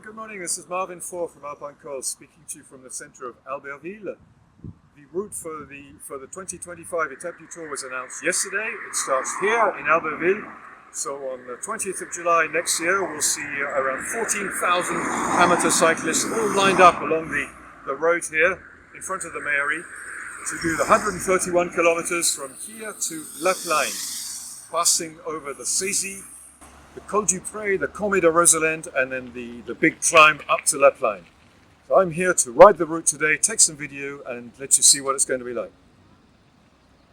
good morning. This is Marvin Faure from Alpine Col speaking to you from the center of Albertville. The route for the 2025 Etape du Tour was announced yesterday. It starts here in Albertville. So on the 20th of July next year, we'll see around 14,000 amateur cyclists all lined up along the road here in front of the mairie to do the 131 kilometers from here to Plagne, passing over the Saisies, the Col du Pré, the Cormet de Roselend, and then the big climb up to Plagne. So I'm here to ride the route today, take some video, and let you see what it's going to be like.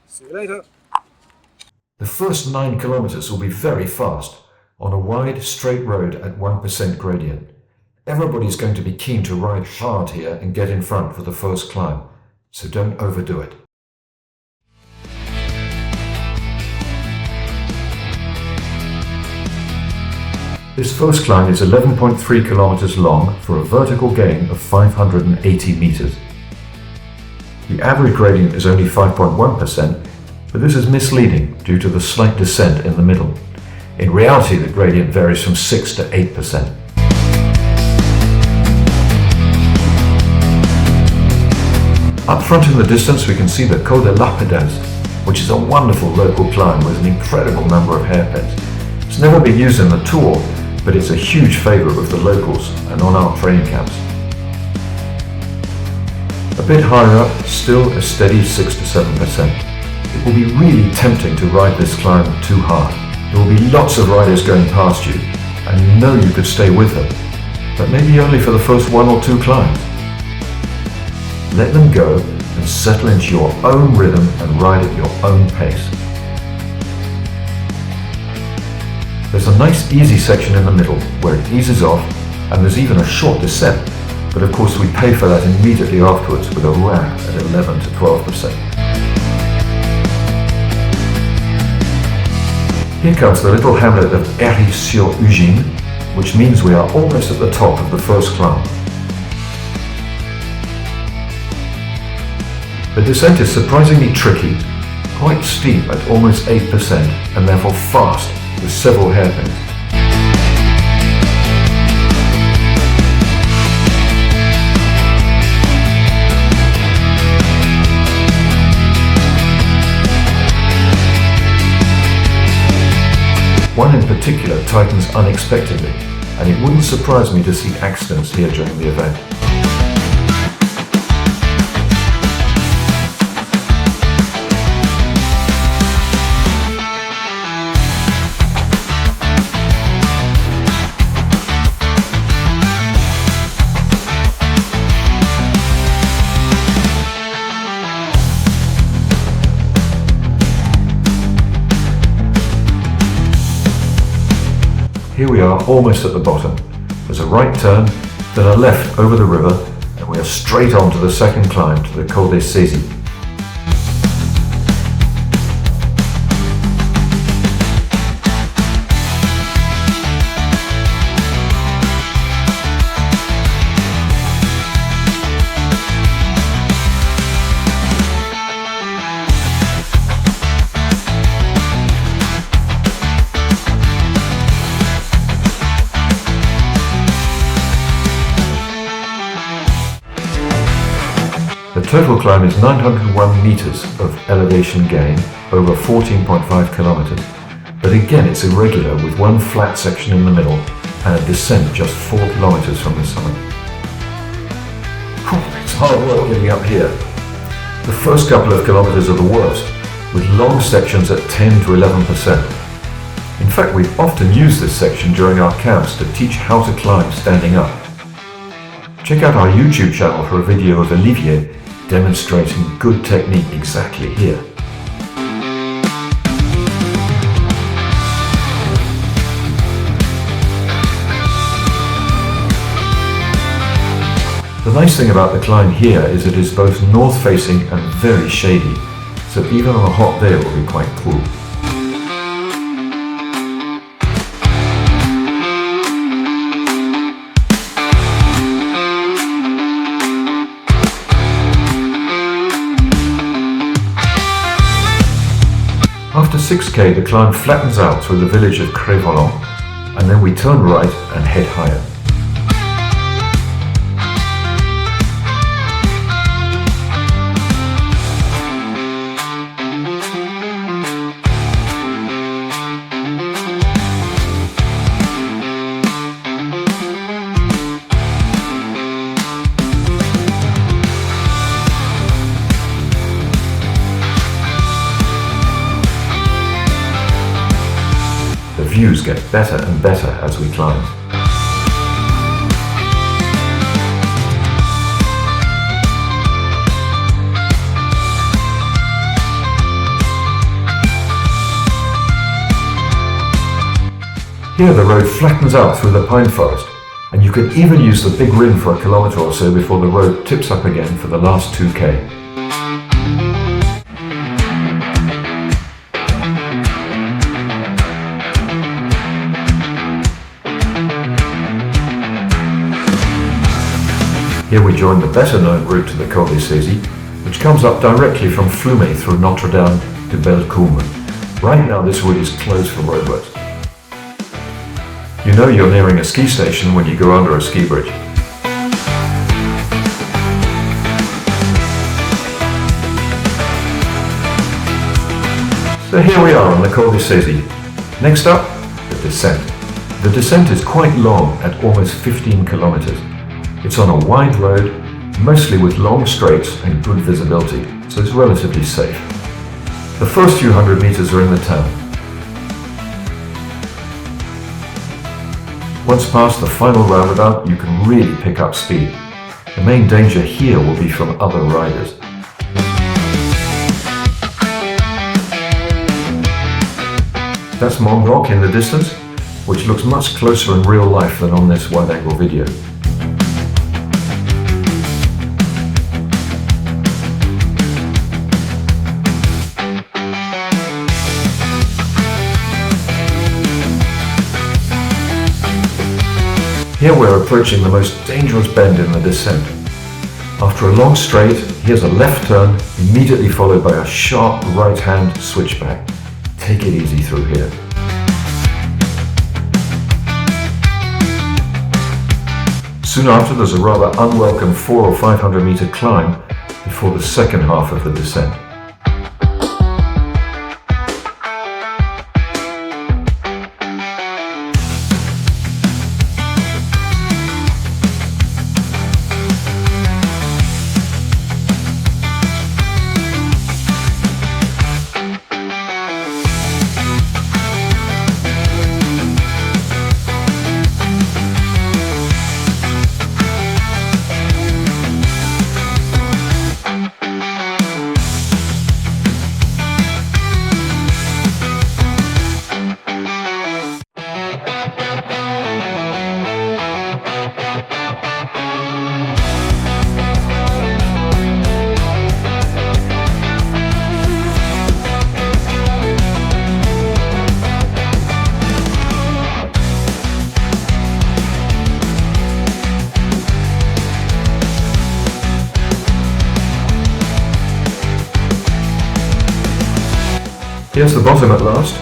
See you later. The first 9 kilometers will be very fast, on a wide, straight road at 1% gradient. Everybody's going to be keen to ride hard here and get in front for the first climb, so don't overdo it. This first climb is 11.3 kilometers long for a vertical gain of 580 meters. The average gradient is only 5.1%, but this is misleading due to the slight descent in the middle. In reality, the gradient varies from 6 to 8%. Up front in the distance we can see the Col de Pré, which is a wonderful local climb with an incredible number of hairpins. It's never been used in the Tour, but it's a huge favourite with the locals and on our training camps. A bit higher up, still a steady 6 to 7%. It will be really tempting to ride this climb too hard. There will be lots of riders going past you, and you know you could stay with them, but maybe only for the first 1 or 2 climbs. Let them go and settle into your own rhythm and ride at your own pace. There's a nice easy section in the middle where it eases off, and there's even a short descent, but of course we pay for that immediately afterwards with a ramp at 11 to 12%. Here comes the little hamlet of Saisies, which means we are almost at the top of the first climb. The descent is surprisingly tricky, quite steep at almost 8% and therefore fast with several hairpins. One in particular tightens unexpectedly, and it wouldn't surprise me to see accidents here during the event. Here we are, almost at the bottom. There's a right turn, then a left over the river, and we are straight on to the second climb to the Col des Saisies. The total climb is 901 meters of elevation gain over 14.5 kilometers, but again it's irregular with one flat section in the middle and a descent just 4 kilometers from the summit. It's hard work getting up here. The first couple of kilometers are the worst, with long sections at 10 to 11%. In fact, we've often used this section during our camps to teach how to climb standing up. Check out our YouTube channel for a video of Olivier demonstrating good technique exactly here. The nice thing about the climb here is it is both north-facing and very shady, so even on a hot day it will be quite cool. After 6k, the climb flattens out through the village of Granfondo, and then we turn right and head higher. get better and better as we climb. Here the road flattens out through the pine forest, and you can even use the big ring for a kilometre or so before the road tips up again for the last 2k. Here we join the better known route to the Col de Saisies, which comes up directly from Flumet through Notre Dame to Bellecombe. Right now this route is closed for roadworks. You know you're nearing a ski station when you go under a ski bridge. So here we are on the Col de Saisies. Next up, the descent. The descent is quite long at almost 15 kilometers. It's on a wide road, mostly with long straights and good visibility, so it's relatively safe. The first few hundred meters are in the town. Once past the final roundabout, you can really pick up speed. The main danger here will be from other riders. That's Mont Blanc in the distance, which looks much closer in real life than on this wide-angle video. Here we're approaching the most dangerous bend in the descent. After a long straight, here's a left turn, immediately followed by a sharp right-hand switchback. Take it easy through here. Soon after, there's a rather unwelcome 400 or 500 meter climb before the second half of the descent. Here's the bottom at last,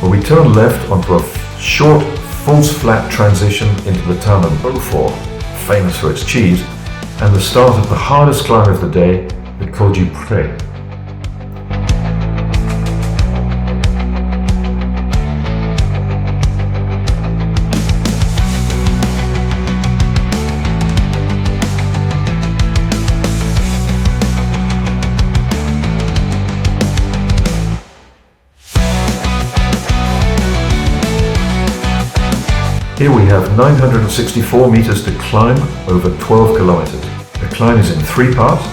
where we turn left onto a short, false flat transition into the town of Beaufort, famous for its cheese, and the start of the hardest climb of the day, the Col du Pré. Here we have 964 meters to climb over 12 kilometers. The climb is in three parts.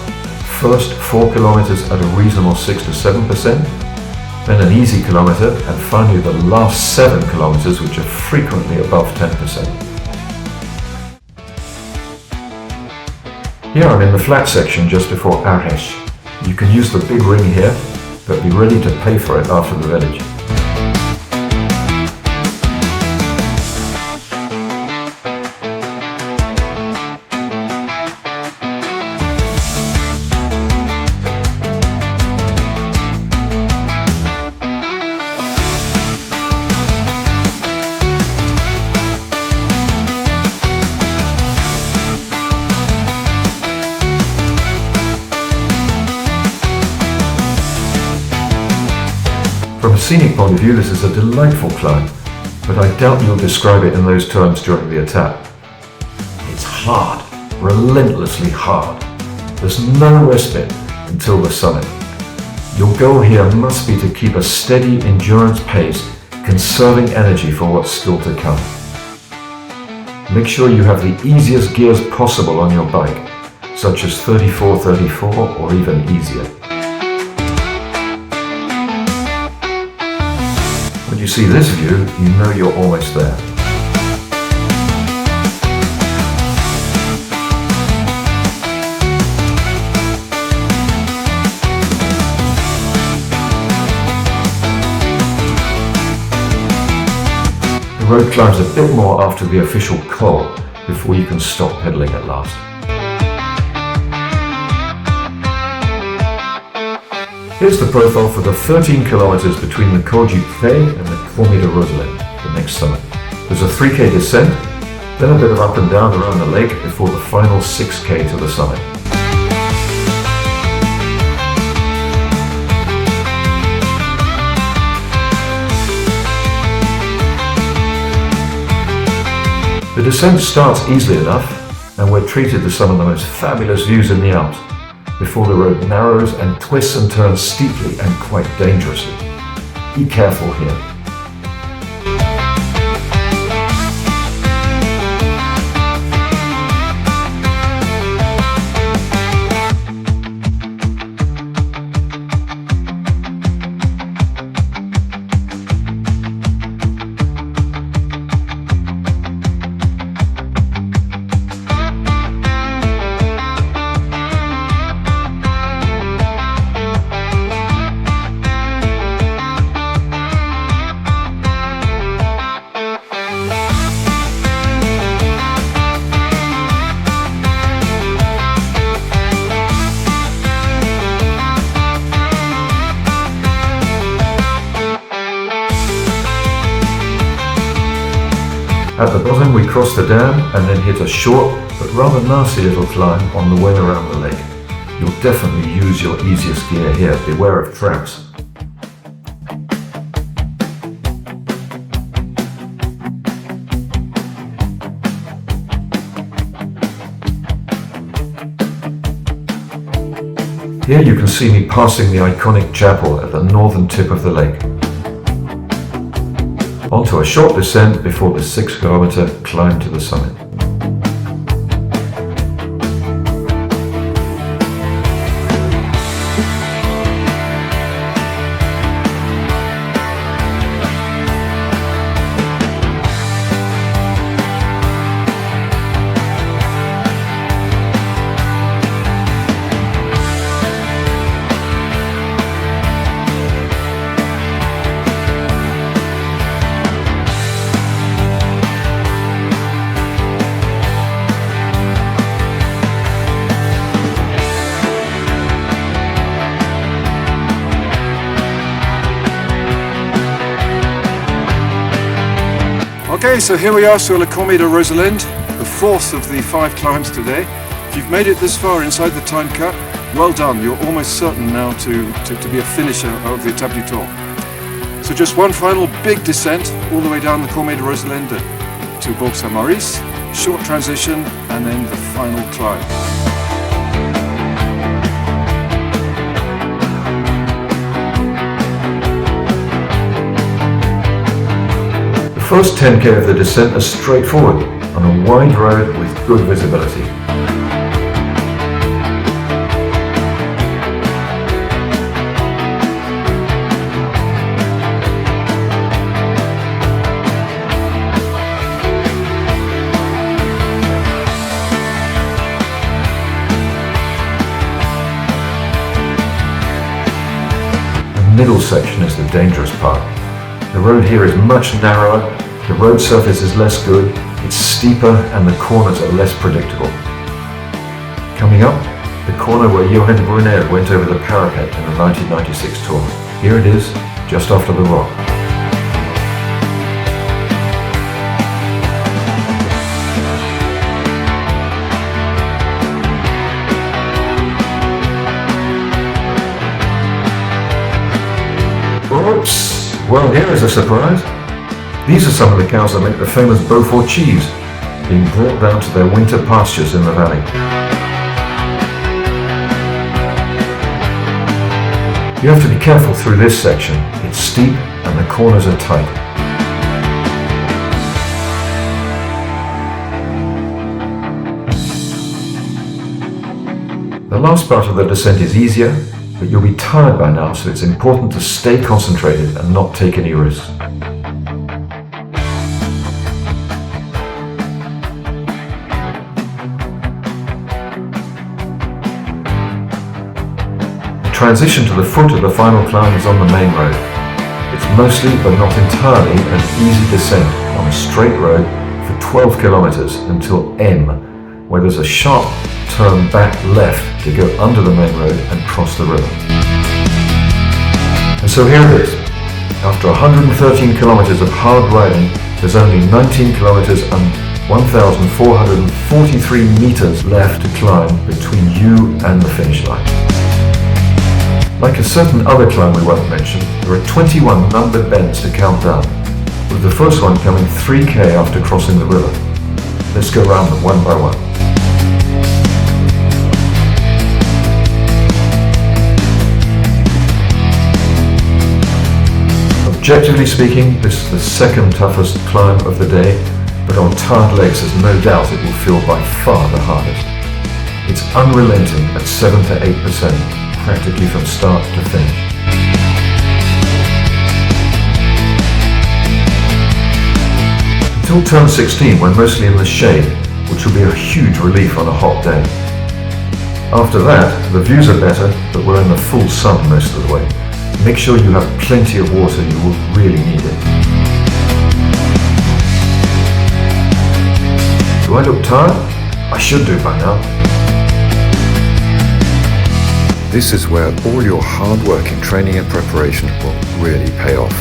First 4 kilometers at a reasonable 6 to 7%, then an easy kilometer, and finally the last 7 kilometers, which are frequently above 10%. Here I'm in the flat section just before Arèche. You can use the big ring here, but be ready to pay for it after the village. From a scenic point of view, this is a delightful climb, but I doubt you'll describe it in those terms during the Etape. It's hard, relentlessly hard. There's no respite until the summit. Your goal here must be to keep a steady endurance pace conserving energy for what's still to come. Make sure you have the easiest gears possible on your bike, such as 34-34 or even easier. When you see this view, you know you're almost there. The road climbs a bit more after the official col before you can stop pedaling at last. Here's the profile for the 13 kilometers between the Col du Pré and the Cormet de Roselend, the next summit. There's a 3k descent, then a bit of up and down around the lake before the final 6k to the summit. The descent starts easily enough, and we're treated to some of the most fabulous views in the Alps, before the road narrows and twists and turns steeply and quite dangerously. Be careful here. At the bottom we cross the dam and then hit a short but rather nasty little climb on the way around the lake. You'll definitely use your easiest gear here, beware of traps. Here you can see me passing the iconic chapel at the northern tip of the lake. Onto a short descent before the 6 kilometer climb to the summit. Okay, so here we are sur le Cormet de Roselend, the fourth of the 5 climbs today. If you've made it this far inside the time cut, well done. You're almost certain now to be a finisher of the Etape du Tour. So just one final big descent all the way down the Cormet de Roselend to Bourg-Saint-Maurice, short transition, and then the final climb. The first 10k of the descent is straightforward, on a wide road with good visibility. The middle section is the dangerous part. The road here is much narrower, the road surface is less good, it's steeper and the corners are less predictable. Coming up, the corner where Johan Brunet went over the parapet in the 1996 Tour. Here it is, just after the rock. Oops! Well, here is a surprise. These are some of the cows that make the famous Beaufort cheese, being brought down to their winter pastures in the valley. You have to be careful through this section. It's steep and the corners are tight. last part of the descent is easier, but you'll be tired by now, so it's important to stay concentrated and not take any risks. The transition to the foot of the final climb is on the main road. It's mostly, but not entirely, an easy descent on a straight road for 12 kilometers until M, where there's a sharp turn back left to go under the main road and cross the river. And so here it is. After 113 kilometers of hard riding, there's only 19 kilometers and 1,443 meters left to climb between you and the finish line. Like a certain other climb we won't mention, there are 21 numbered bends to count down, with the first one coming 3k after crossing the river. Let's go round them one by one. Objectively speaking, this is the second toughest climb of the day, but on tired legs there's no doubt it will feel by far the hardest. It's unrelenting at 7 to 8%. Practically from start to finish. Until turn 16, we're mostly in the shade, which will be a huge relief on a hot day. After that, the views are better, but we're in the full sun most of the way. Make sure you have plenty of water, you will really need it. Do I look tired? I should do by now. This is where all your hard work in training and preparation will really pay off.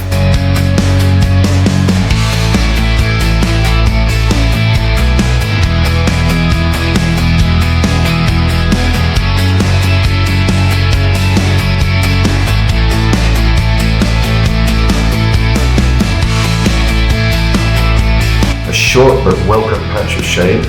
A short but welcome patch of shade.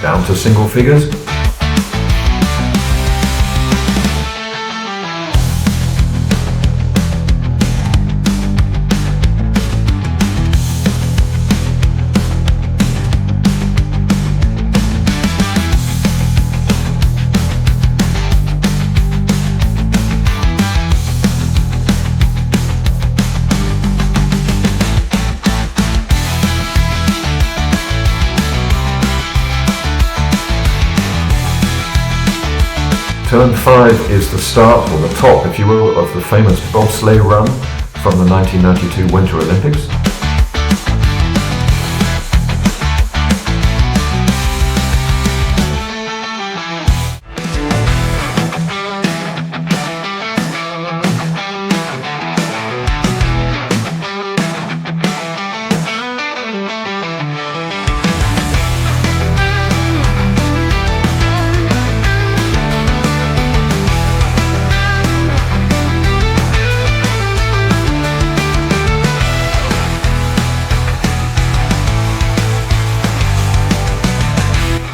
Down to single figures. Turn 5 is the start, or the top, if you will, of the famous bobsleigh run from the 1992 Winter Olympics.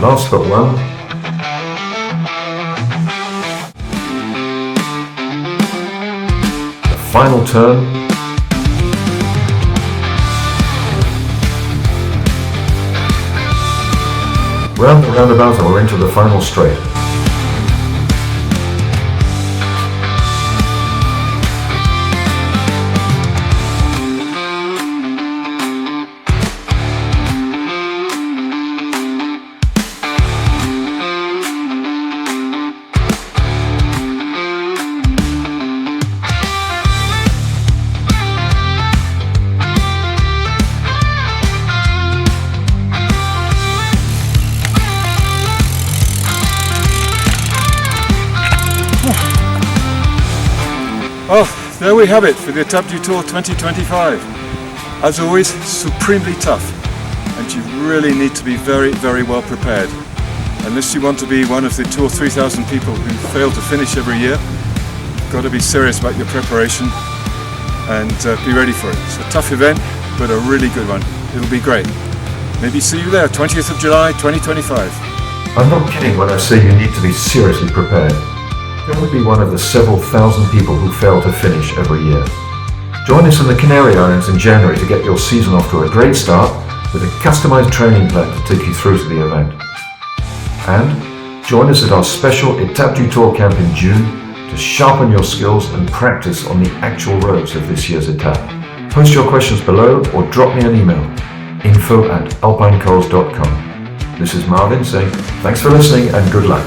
Last but one. The final turn. Round the roundabout and we're into the final straight. Oh, there we have it for the Etape du Tour 2025. As always, supremely tough, and you really need to be very, very well prepared. Unless you want to be one of the Tour 3000 people who fail to finish every year, you've got to be serious about your preparation. and be ready for it. It's a tough event, but a really good one. It'll be great. Maybe see you there, 20th of July 2025. I'm not kidding when I say you need to be seriously prepared. Don't be one of the several thousand people who fail to finish every year. Join us in the Canary Islands in January to get your season off to a great start with a customized training plan to take you through to the event. And join us at our special Etape du Tour camp in June to sharpen your skills and practice on the actual roads of this year's etape. Post your questions below or drop me an email, info@alpinecols.com. This is Marvin saying thanks for listening and good luck.